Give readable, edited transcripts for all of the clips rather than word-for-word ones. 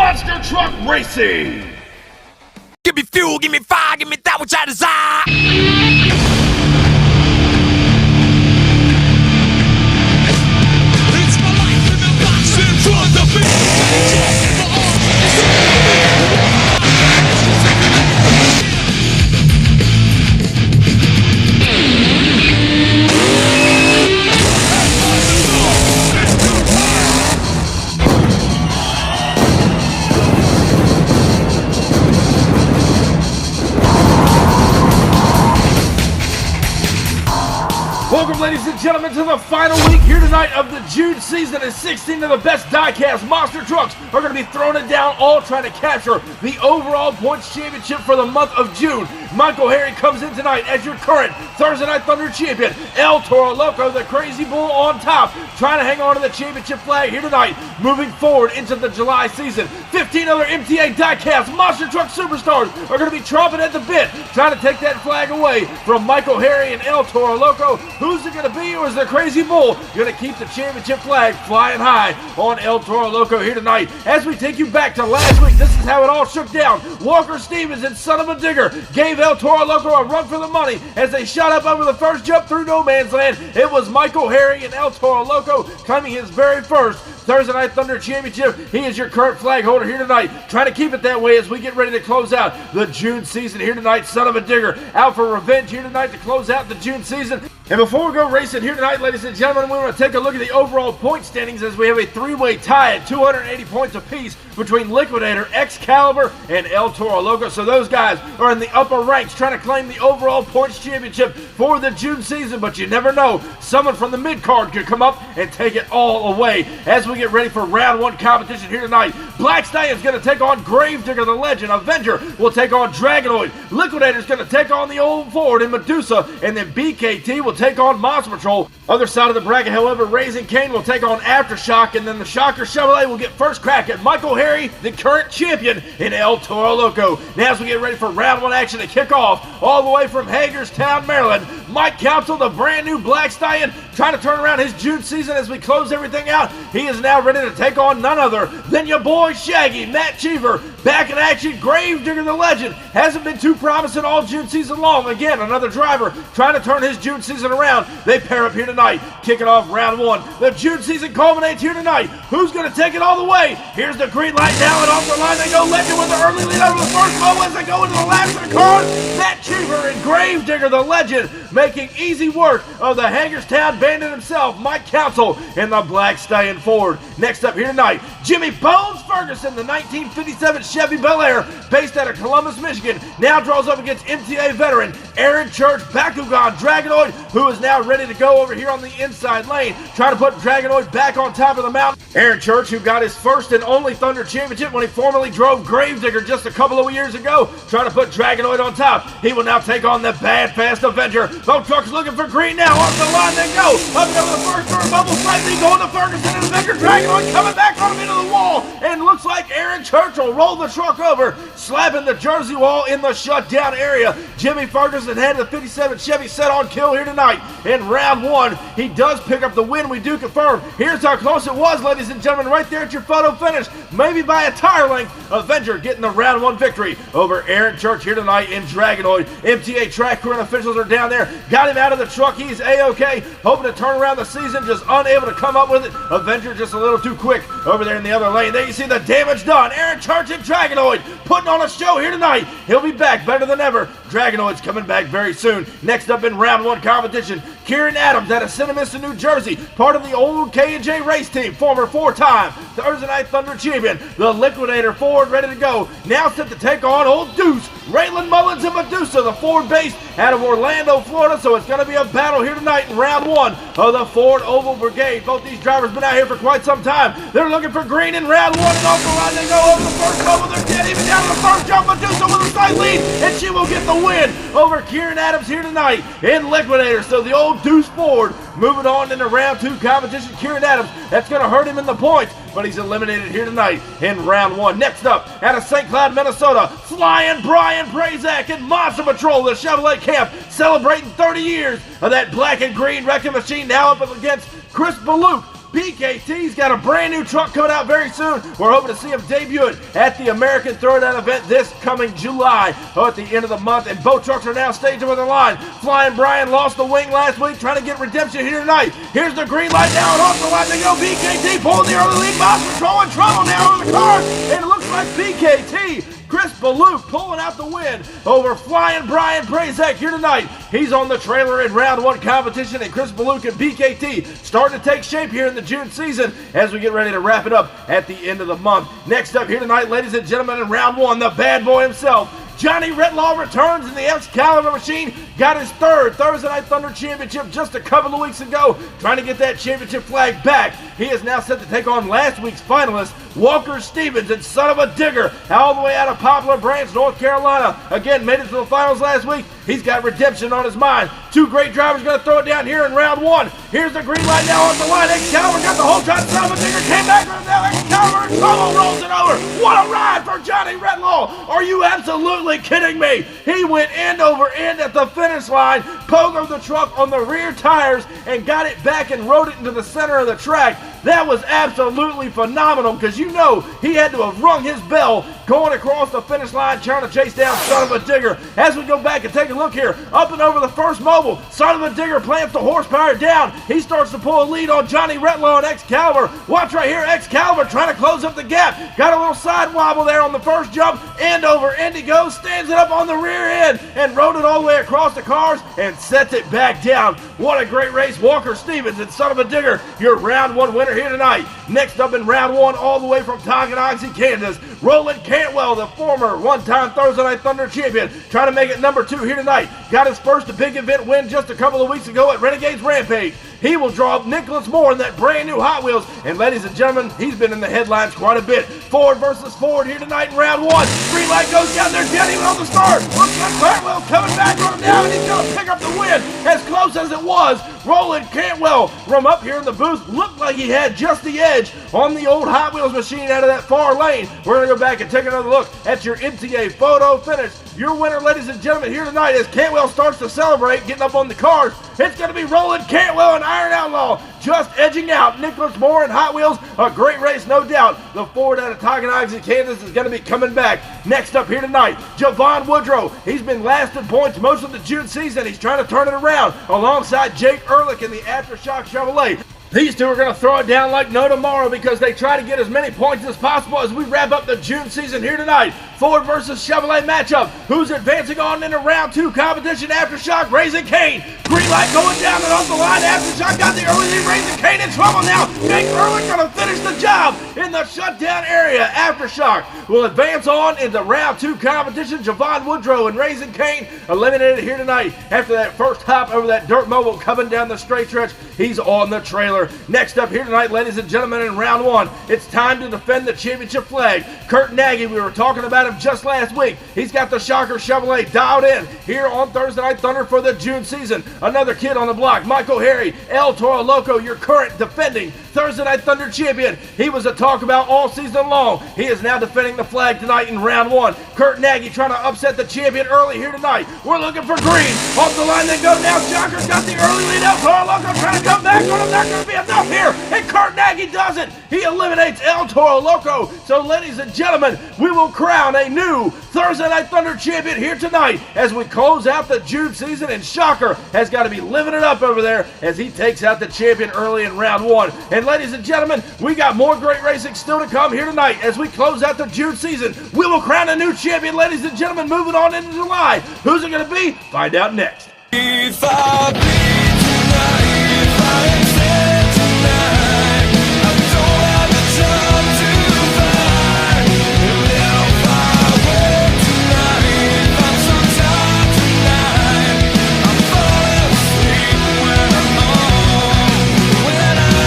Monster Truck Racing! Give me fuel, give me fire, give me that which I desire. It's my life in the box in front of me. Welcome, ladies and gentlemen, to the final week here tonight of the June season, and 16 of the best Diecast Monster Trucks are going to be throwing it down, all trying to capture the overall points championship for the month of June. Michael Harry comes in tonight as your current Thursday Night Thunder champion. El Toro Loco, the Crazy Bull, on top, trying to hang on to the championship flag here tonight, moving forward into the July season. 15 other MTA Diecast Monster Truck superstars are going to be chomping at the bit, trying to take that flag away from Michael Harry and El Toro Loco. Who's it going to be, or is the Crazy Bull going to keep the championship flag flying high on El Toro Loco here tonight? As we take you back to last week, this is how it all shook down. Walker Stevens and Son of a Digger gave El Toro Loco a run for the money as they shot up over the first jump through no man's land. It was Michael Harry and El Toro Loco claiming his very first Thursday Night Thunder Championship. He is your current flag holder here tonight, trying to keep it that way as we get ready to close out the June season here tonight. Son of a Digger out for revenge here tonight to close out the June season. And before we go racing here tonight, ladies and gentlemen, we want to take a look at the overall point standings as we have a three-way tie at 280 points apiece between Liquidator, Excaliber, and El Toro Loco. So those guys are in the upper ranks trying to claim the overall points championship for the June season, but you never know. Someone from the mid-card could come up and take it all away. As we get ready for round one competition here tonight, Black Stallion's going to take on Gravedigger the Legend. Avenger will take on Dragonoid. Liquidator's going to take on the old Ford and Medusa, and then BKT will take on Monster Patrol. Other side of the bracket, however, Raising Cane will take on Aftershock, and then the Shocker Chevrolet will get first crack at Michael Harry, the current champion, in El Toro Loco. Now as we get ready for round one action to kick off, all the way from Hagerstown, Maryland, Mike Council, the brand new Black Stallion, trying to turn around his June season as we close everything out. He is now ready to take on none other than your boy Shaggy, Matt Cheever, back in action. Gravedigger the Legend hasn't been too promising all June season long. Again, another driver trying to turn his June season around. They pair up here tonight, kicking off round one. The June season culminates here tonight. Who's going to take it all the way? Here's the green light now, and off the line they go. Legend with the early lead over the first mow as they go into the last of the cars. Matt Cheever and Gravedigger the Legend making easy work of the Hagerstown bandit himself, Mike Council, and the Black Stallion Ford. Next up here tonight, Jimmy Bones Ferguson, the 1957 Chevy Bel Air, based out of Columbus, Michigan, now draws up against MTA veteran Aaron Church, Bakugan Dragonoid, who is now ready to go over here on the inside lane, trying to put Dragonoid back on top of the mountain. Aaron Church, who got his first and only Thunder Championship when he formerly drove Gravedigger just a couple of years ago, trying to put Dragonoid on top. He will now take on the Bad Fast Avenger. Both trucks looking for green now. Off the line they go. Up and over the first turn, bubble slightly going to Ferguson, and Avenger Dragonoid coming back on him into the wall. And looks like Aaron Church will roll the truck over, slapping the Jersey wall in the shutdown area. Jimmy Ferguson had the 57 Chevy set on kill here tonight. In round one, he does pick up the win, we do confirm. Here's how close it was, ladies and gentlemen, right there at your photo finish. Maybe by a tire length. Avenger getting the round one victory over Aaron Church here tonight in Dragonoid. MTA track crew and officials are down there. Got him out of the truck. He's A-OK. Hoping to turn around the season, just unable to come up with it. Avenger just a little too quick over there in the other lane. There you see the damage done. Aaron Church and Dragonoid putting on a show here tonight. He'll be back better than ever. Dragonoid's coming back very soon. Next up in round one competition, Kieran Adams out of Cinnamon, New Jersey, part of the old K&J race team, former four-time Thursday Night Thunder champion, the Liquidator Ford, ready to go. Now set to take on old Deuce, Raylan Mullins and Medusa, the Ford based out of Orlando, Florida. So it's going to be a battle here tonight in round one of the Ford Oval Brigade. Both these drivers been out here for quite some time. They're looking for green in round one, and off the line they go over the first oval. They're dead even down to the first jump. Medusa with a slight lead, and she will get the win over Kieran Adams here tonight in Liquidator. So the old Deuce Ford moving on into round two competition. Kieran Adams, that's going to hurt him in the points, but he's eliminated here tonight in round one. Next up, out of St. Cloud, Minnesota, Flying Brian Prazak and Monster Patrol, the Chevrolet camp, celebrating 30 years of that black and green wrecking machine, now up against Chris Baluk, BKT's got a brand new truck coming out very soon. We're hoping to see him debut it at the American Throwdown event this coming July at the end of the month. And both trucks are now staged on the line. Flying Brian lost the wing last week, trying to get redemption here tonight. Here's the green light now, and off the line they go. BKT pulling the early lead. Monster Patrol in trouble now over the car, and it looks like BKT, Chris Baluk, pulling out the win over Flying Brian Prazak here tonight. He's on the trailer in round one competition, and Chris Baluk and BKT starting to take shape here in the June season as we get ready to wrap it up at the end of the month. Next up here tonight, ladies and gentlemen, in round one, the bad boy himself, Johnny Retlaw, returns in the Excaliber machine. Got his third Thursday Night Thunder Championship just a couple of weeks ago, trying to get that championship flag back. He is now set to take on last week's finalist, Walker Stevens, and son of a digger, all the way out of Poplar Branch, North Carolina. Again, made it to the finals last week. He's got redemption on his mind. Two great drivers going to throw it down here in round one. Here's the green light now on the line. Excaliber got the whole shot. Son of a digger came back from now. Excaliber in trouble, rolls it over. What a ride for Johnny Retlaw. Are you absolutely kidding me? He went end over end at the finish line, pogoed the truck on the rear tires, and got it back and rode it into the center of the track. That was absolutely phenomenal, because you know he had to have rung his bell going across the finish line trying to chase down son of a digger. As we go back and take a look here, up and over the first mobile, son of a digger plants the horsepower down. He starts to pull a lead on Johnny Retlaw and Excaliber. Watch right here, Excaliber trying to close up the gap. Got a little side wobble there on the first jump. End over end he goes, stands it up on the rear end, and rode it all the way across the cars and sets it back down. What a great race. Walker Stevens and son of a digger, your round one winner here tonight. Next up in round one, all the way from Tonganoxie, Kansas, Roland Cantwell, the former one-time Thursday Night Thunder champion, trying to make it number two here tonight. Got his first big event win just a couple of weeks ago at Renegades Rampage. He will draw up Nicholas Moore in that brand new Hot Wheels. And ladies and gentlemen, he's been in the headlines quite a bit. Ford versus Ford here tonight in round one. Green light goes down there, Jenny on the start. Looks like Cantwell coming back on him now, and he's going to pick up the win. As close as it was, Roland Cantwell from up here in the booth looked like he had just the edge on the old Hot Wheels machine out of that far lane. We're going to go back and take another look at your MTA photo finish. Your winner, ladies and gentlemen, here tonight as Cantwell starts to celebrate, getting up on the cars. It's going to be Roland Cantwell and Iron Outlaw just edging out Nicholas Moore and Hot Wheels. A great race, no doubt. The Ford out of Tonganoxie, Kansas is going to be coming back. Next up here tonight, Javon Woodrow. He's been last in points most of the June season. He's trying to turn it around alongside Jake Ehrlich in the Aftershock Chevrolet. These two are going to throw it down like no tomorrow because they try to get as many points as possible as we wrap up the June season here tonight. Ford versus Chevrolet matchup. Who's advancing on into round two competition? Aftershock, Raising Cane. Green light going down and off the line. Aftershock got the early lead. Raising Cane in trouble now. Jake Ehrlich going to finish the job in the shutdown area. Aftershock will advance on into round two competition. Javon Woodrow and Raising Cane eliminated here tonight after that first hop over that dirt mobile coming down the straight stretch. He's on the trailer. Next up here tonight, ladies and gentlemen, in round one, it's time to defend the championship flag. Kurt Nagy, we were talking about him just last week. He's got the Shocker Chevrolet dialed in here on Thursday Night Thunder for the June season. Another kid on the block, Michael Harry, El Toro Loco, your current defending Thursday Night Thunder champion. He was a talk about all season long. He is now defending the flag tonight in round one. Kurt Nagy trying to upset the champion early here tonight. We're looking for green. Off the line they go now. Shocker's got the early lead. El Toro Loco trying to come back on him. Not going to be enough here. And Kurt Nagy does it. He eliminates El Toro Loco. So ladies and gentlemen, we will crown a new Thursday Night Thunder champion here tonight as we close out the June season, and Shocker has got to be living it up over there as he takes out the champion early in round one. And ladies and gentlemen, we got more great racing still to come here tonight as we close out the June season. We will crown a new champion, ladies and gentlemen, moving on into July. Who's it going to be? Find out next. If I bleed tonight, if I am sad tonight, I don't have the time to fight. And if I wake tonight, if I'm so tired tonight, I'm falling asleep when I'm home. When I'm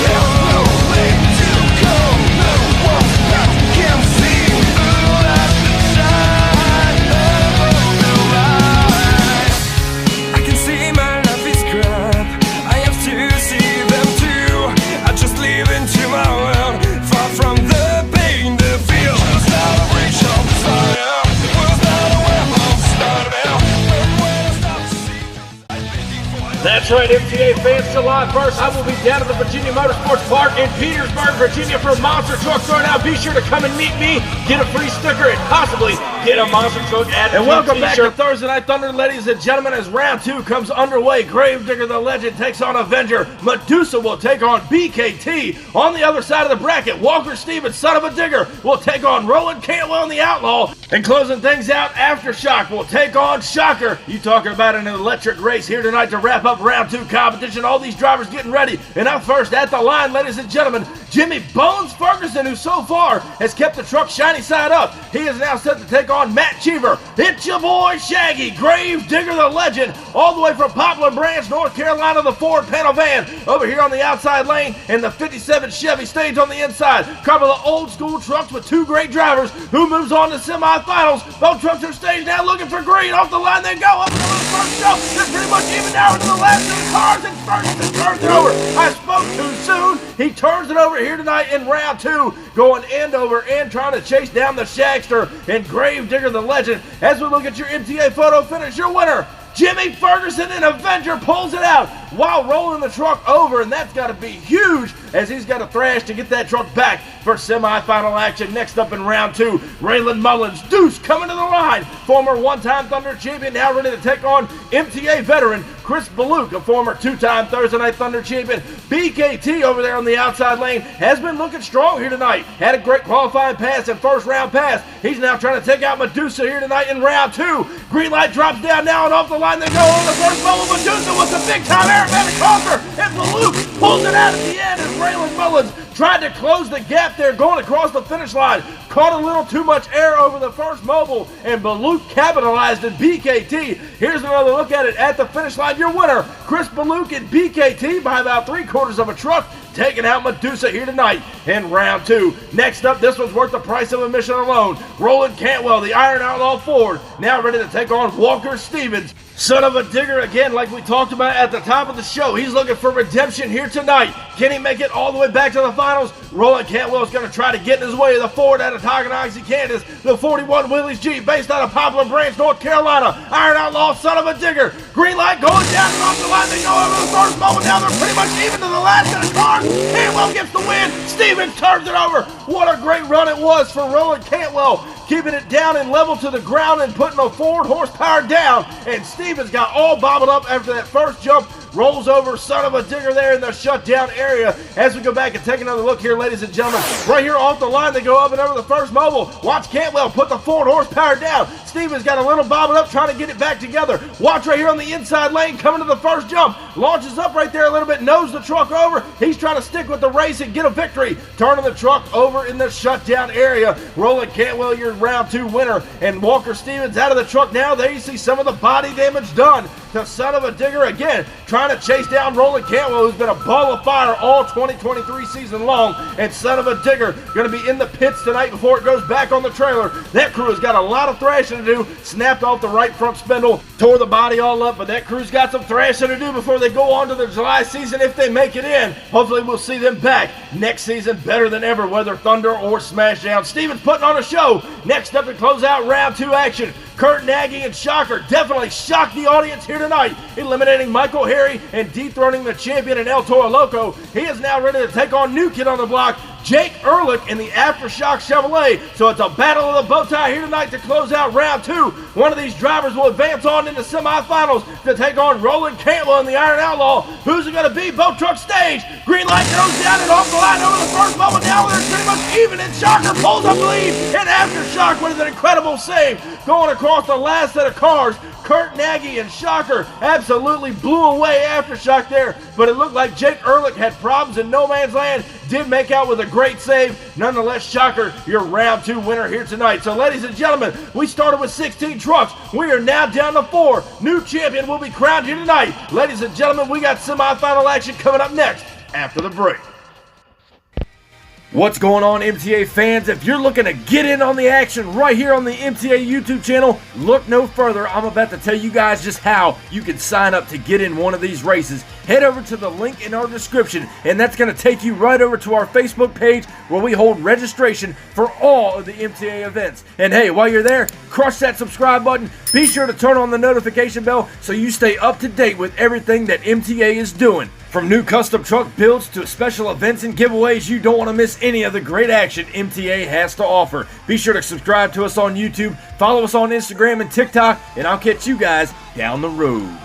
there's no way to go, no one's that can see through at the side of the light. I can see my life That's right, MTA fans, July 1st, I will be down at the Virginia Motorsports Park in Petersburg, Virginia for Monster Truck Throwdown. Now be sure to come and meet me, get a free sticker, and possibly get a Monster Truck attitude. And welcome back to Thursday Night Thunder, ladies and gentlemen, as round 2 comes underway. Gravedigger the Legend takes on Avenger. Medusa will take on BKT. On the other side of the bracket, Walker Stevens, son of a digger, will take on Roland Cantwell and the Outlaw. And closing things out, Aftershock will take on Shocker. You talking about an electric race here tonight to wrap up round 2 competition. All these drivers getting ready. And up first at the line, ladies and gentlemen, Jimmy Bones Ferguson, who so far has kept the truck shiny side up. He is now set to take on Matt Cheever. It's your boy Shaggy, Gravedigger the Legend, all the way from Poplar Branch, North Carolina, the Ford panel van. Over here on the outside lane, and the 57 Chevy stage on the inside. Cover the old school trucks with 2 great drivers. Who moves on to semifinals? Both trucks are staged now looking for green. Off the line they go. Up to the first jump. They're pretty much even now into the last of the cars, and Ferguson turns it over. I spoke too soon. He turns it over here tonight in round 2, going end over end, trying to chase down the Shagster and Gravedigger the Legend. As we look at your MTA photo finish, your winner, Jimmy Ferguson, and Avenger pulls it out while rolling the truck over, and that's got to be huge as he's got to thrash to get that truck back for semifinal action. Next up in round 2, Raylan Mullins, Deuce coming to the line, former one-time Thunder champion, now ready to take on MTA veteran Chris Baluk, a former 2-time Thursday Night Thunder champion. BKT over there on the outside lane has been looking strong here tonight. Had a great qualifying pass and first round pass. He's now trying to take out Medusa here tonight in round 2. Green light drops down now, and off the line they go on the first bubble. Medusa with the big time aerobatic crosser, and Baluk pulls it out at the end as Raylan Mullins tried to close the gap there going across the finish line. Caught a little too much air over the first mobile, and Baluk capitalized in BKT. Here's another look at it at the finish line. Your winner, Chris Baluk and BKT by about 3/4 of a truck, taking out Medusa here tonight in round 2. Next up, this one's worth the price of admission alone. Roland Cantwell, the Iron Outlaw Ford, now ready to take on Walker Stevens, son of a digger again, like we talked about at the top of the show. He's looking for redemption here tonight. Can he make it all the way back to the finals? Roland Cantwell is going to try to get in his way. The Ford out of Tonganoxie, Kansas. The 41 Willys Jeep based out of Poplar Branch, North Carolina. Iron Outlaw, son of a digger. Green light going down and off the line. They go over the first moment. Now they're pretty much even to the last of the cars. Cantwell gets the win. Stevens turns it over. What a great run it was for Roland Cantwell, keeping it down and level to the ground and putting a Ford horsepower down. And Stevens got all bobbled up after that first jump. Rolls over son of a digger there in the shutdown area. As we go back and take another look here, ladies and gentlemen, right here off the line, they go up and over the first mobile. Watch Cantwell put the Ford horsepower down. Stevens got a little bobbled up trying to get it back together. Watch right here on the inside lane coming to the first jump. Launches up right there a little bit, nose the truck over. He's trying to stick with the race and get a victory. Turning the truck over in the shutdown area. Roland Cantwell, your round 2 winner. And Walker Stevens out of the truck now. There you see some of the body damage done to son of a digger again, trying to chase down Roland Cantwell, who's been a ball of fire all 2023 season long. And son of a digger going to be in the pits tonight before it goes back on the trailer. That crew has got a lot of thrashing to do. Snapped off the right front spindle, tore the body all up, but that crew's got some thrashing to do before they go on to the July season if they make it in. Hopefully we'll see them back next season better than ever, whether Thunder or Smashdown. Stevens putting on a show. Next up to close out round 2 action, Kurt Nagy and Shocker definitely shocked the audience here tonight, eliminating Michael Harry and dethroning the champion in El Toro Loco. He is now ready to take on new kid on the block, Jake Ehrlich in the Aftershock Chevrolet. So it's a battle of the bow tie here tonight to close out round 2. One of these drivers will advance on into semifinals to take on Roland Cantwell in the Iron Outlaw. Who's it going to be? Both truck stage. Green light goes down and off the line over the first moment. Now they're pretty much even, and Shocker pulls up the lead. And Aftershock with an incredible save going across the last set of cars. Kurt Nagy and Shocker absolutely blew away Aftershock there, but it looked like Jake Ehrlich had problems in no man's land. Did make out with a great save. Nonetheless, Shocker, your round 2 winner here tonight. So ladies and gentlemen, we started with 16 trucks. We are now down to 4. New champion will be crowned here tonight. Ladies and gentlemen, we got semifinal action coming up next after the break. What's going on, MTA fans? If you're looking to get in on the action right here on the MTA YouTube channel, look no further. I'm about to tell you guys just how you can sign up to get in one of these races. head over to the link in our description, and that's going to take you right over to our Facebook page where we hold registration for all of the MTA events. And hey, while you're there, crush that subscribe button. Be sure to turn on the notification bell so you stay up to date with everything that MTA is doing. From new custom truck builds to special events and giveaways, you don't want to miss any of the great action MTA has to offer. Be sure to subscribe to us on YouTube, follow us on Instagram and TikTok, and I'll catch you guys down the road.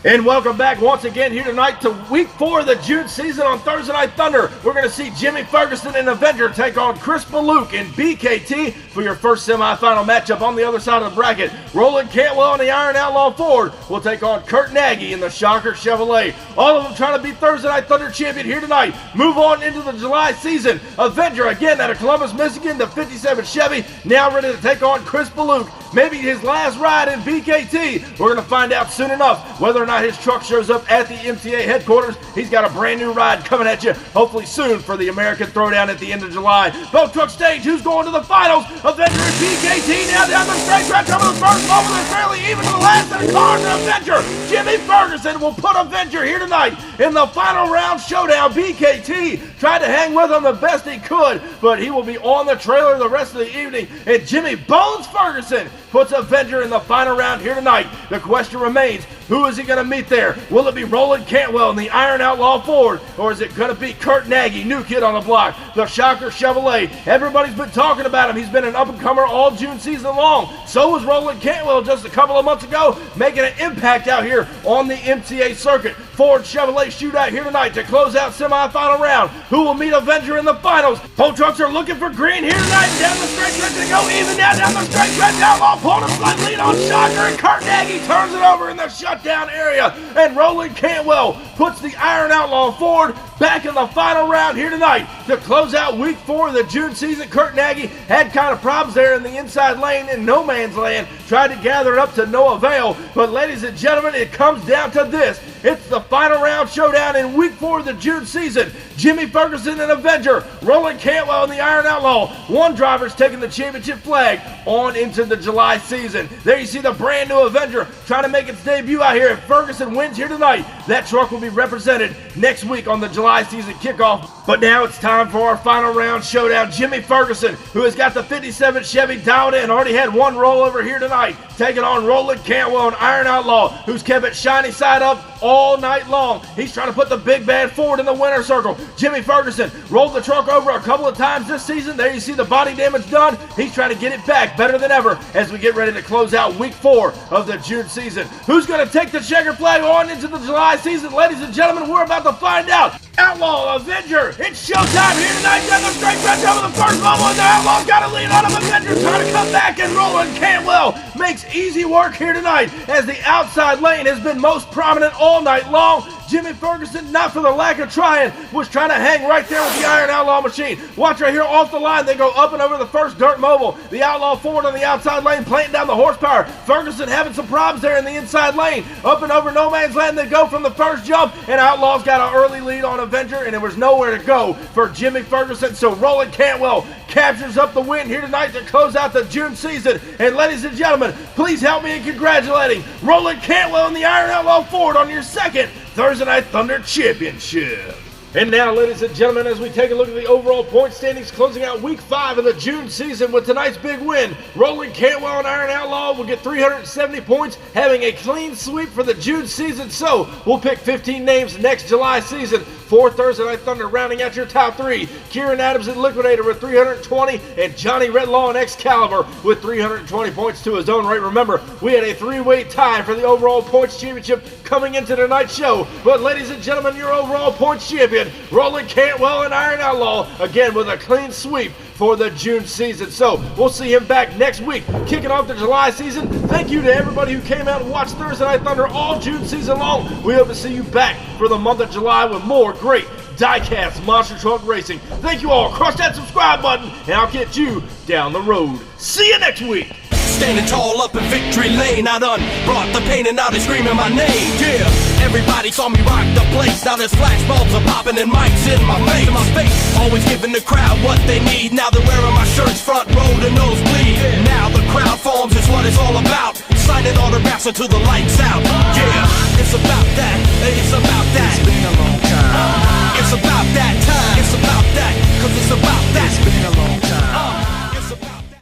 And welcome back once again here tonight to week 4 of the June season on Thursday Night Thunder. We're going to see Jimmy Ferguson and Avenger take on Chris Maluk and BKT for your first semifinal matchup on the other side of the bracket. Roland Cantwell and the Iron Outlaw Ford will take on Kurt Nagy and the Shocker Chevrolet. All of them trying to be Thursday Night Thunder champion here tonight. Move on into the July season. Avenger again out of Columbus, Michigan, the 57 Chevy, now ready to take on Chris Maluk. Maybe his last ride in BKT. We're going to find out soon enough whether or not his truck shows up at the MTA headquarters. He's got a brand new ride coming at you, hopefully soon, for the American Throwdown at the end of July. Both truck stage, who's going to the finals? Avenger and BKT now down the straight track, coming to the first moment. They're fairly even to the last, and a car to Avenger. Jimmy Ferguson will put Avenger here tonight in the final round showdown. BKT tried to hang with him the best he could, but he will be on the trailer the rest of the evening, and Jimmy Bones Ferguson puts Avenger in the final round here tonight. The question remains, who is he going to meet there? Will it be Roland Cantwell and the Iron Outlaw Ford, or is it going to be Kurt Nagy, new kid on the block, the Shocker Chevrolet? Everybody's been talking about him. He's been an up-and-comer all June season long. So was Roland Cantwell just a couple of months ago, making an impact out here on the MTA circuit. Ford Chevrolet shootout here tonight to close out semifinal round. Who will meet Avenger in the finals? Both trucks are looking for green here tonight. Down the straight track to go even now. Down the straight track. Outlaw pulling a slight lead on Shocker, and Kurt Nagy turns it over in the shutdown area. And Roland Cantwell puts the Iron Outlaw Ford back in the final round here tonight to close out week 4 of the June season. Kurt Nagy had kind of problems there in the inside lane in no man's land. Tried to gather it up to no avail. But ladies and gentlemen, it comes down to this. It's the final round showdown in week 4 of the June season. Jimmy Ferguson and Avenger, Roland Cantwell and the Iron Outlaw. One driver's taking the championship flag on into the July season. There you see the brand new Avenger trying to make its debut out here. If Ferguson wins here tonight, that truck will be represented next week on the July season kickoff. But now it's time for our final round showdown. Jimmy Ferguson, who has got the 57 Chevy dialed in, already had one rollover here tonight, taking on Roland Cantwell and Iron Outlaw, who's kept it shiny side up all night long. He's trying to put the big bad Ford in the winner's circle. Jimmy Ferguson rolled the truck over a couple of times this season. There you see the body damage done. He's trying to get it back better than ever as we get ready to close out week 4 of the June season. Who's going to take the checkered flag on into the July season? Ladies and gentlemen, we're about to find out. Outlaw, Avenger, it's showtime here tonight. Down the straight stretch over the first bubble, and the Outlaw's got a lead on him. Avenger trying to come back, and Roland Cantwell makes easy work here tonight as the outside lane has been most prominent all night long. Jimmy Ferguson, not for the lack of trying, was trying to hang right there with the Iron Outlaw machine. Watch right here off the line. They go up and over the first dirt mobile. The Outlaw Ford on the outside lane, planting down the horsepower. Ferguson having some problems there in the inside lane. Up and over no man's land they go from the first jump, and Outlaw's got an early lead on Avenger, and there was nowhere to go for Jimmy Ferguson. So Roland Cantwell captures up the win here tonight to close out the June season. And ladies and gentlemen, please help me in congratulating Roland Cantwell and the Iron Outlaw Ford on your second Thursday Night Thunder Championship. And now, ladies and gentlemen, as we take a look at the overall point standings closing out week 5 of the June season with tonight's big win, Roland Cantwell and Iron Outlaw will get 370 points, having a clean sweep for the June season. So we'll pick 15 names next July season for Thursday Night Thunder, rounding out your top 3. Kieran Adams and Liquidator with 320, and Johnny Redlaw and Excaliber with 320 points to his own right. Remember, we had a 3-way tie for the overall points championship coming into tonight's show. But ladies and gentlemen, your overall points champion, Roland Cantwell and Iron Outlaw, again with a clean sweep for the June season. So we'll see him back next week, kicking off the July season. Thank you to everybody who came out and watched Thursday Night Thunder all June season long. We hope to see you back for the month of July with more great Diecast Monster Truck Racing. Thank you all. Crush that subscribe button, and I'll catch you down the road. See you next week. Standing tall up in victory lane, I done brought the pain and now they screaming my name. Yeah, everybody saw me rock the place. Now there's flashbulbs are popping and mics in my face. Always giving the crowd what they need. Now they're wearing my shirts front row to nosebleed. Now the crowd forms is what it's all about. Signing autographs house until the lights out. Yeah, it's about that. It's about that. It's been a long time. It's about that time. It's about that. 'Cause it's about that. It's been a long time.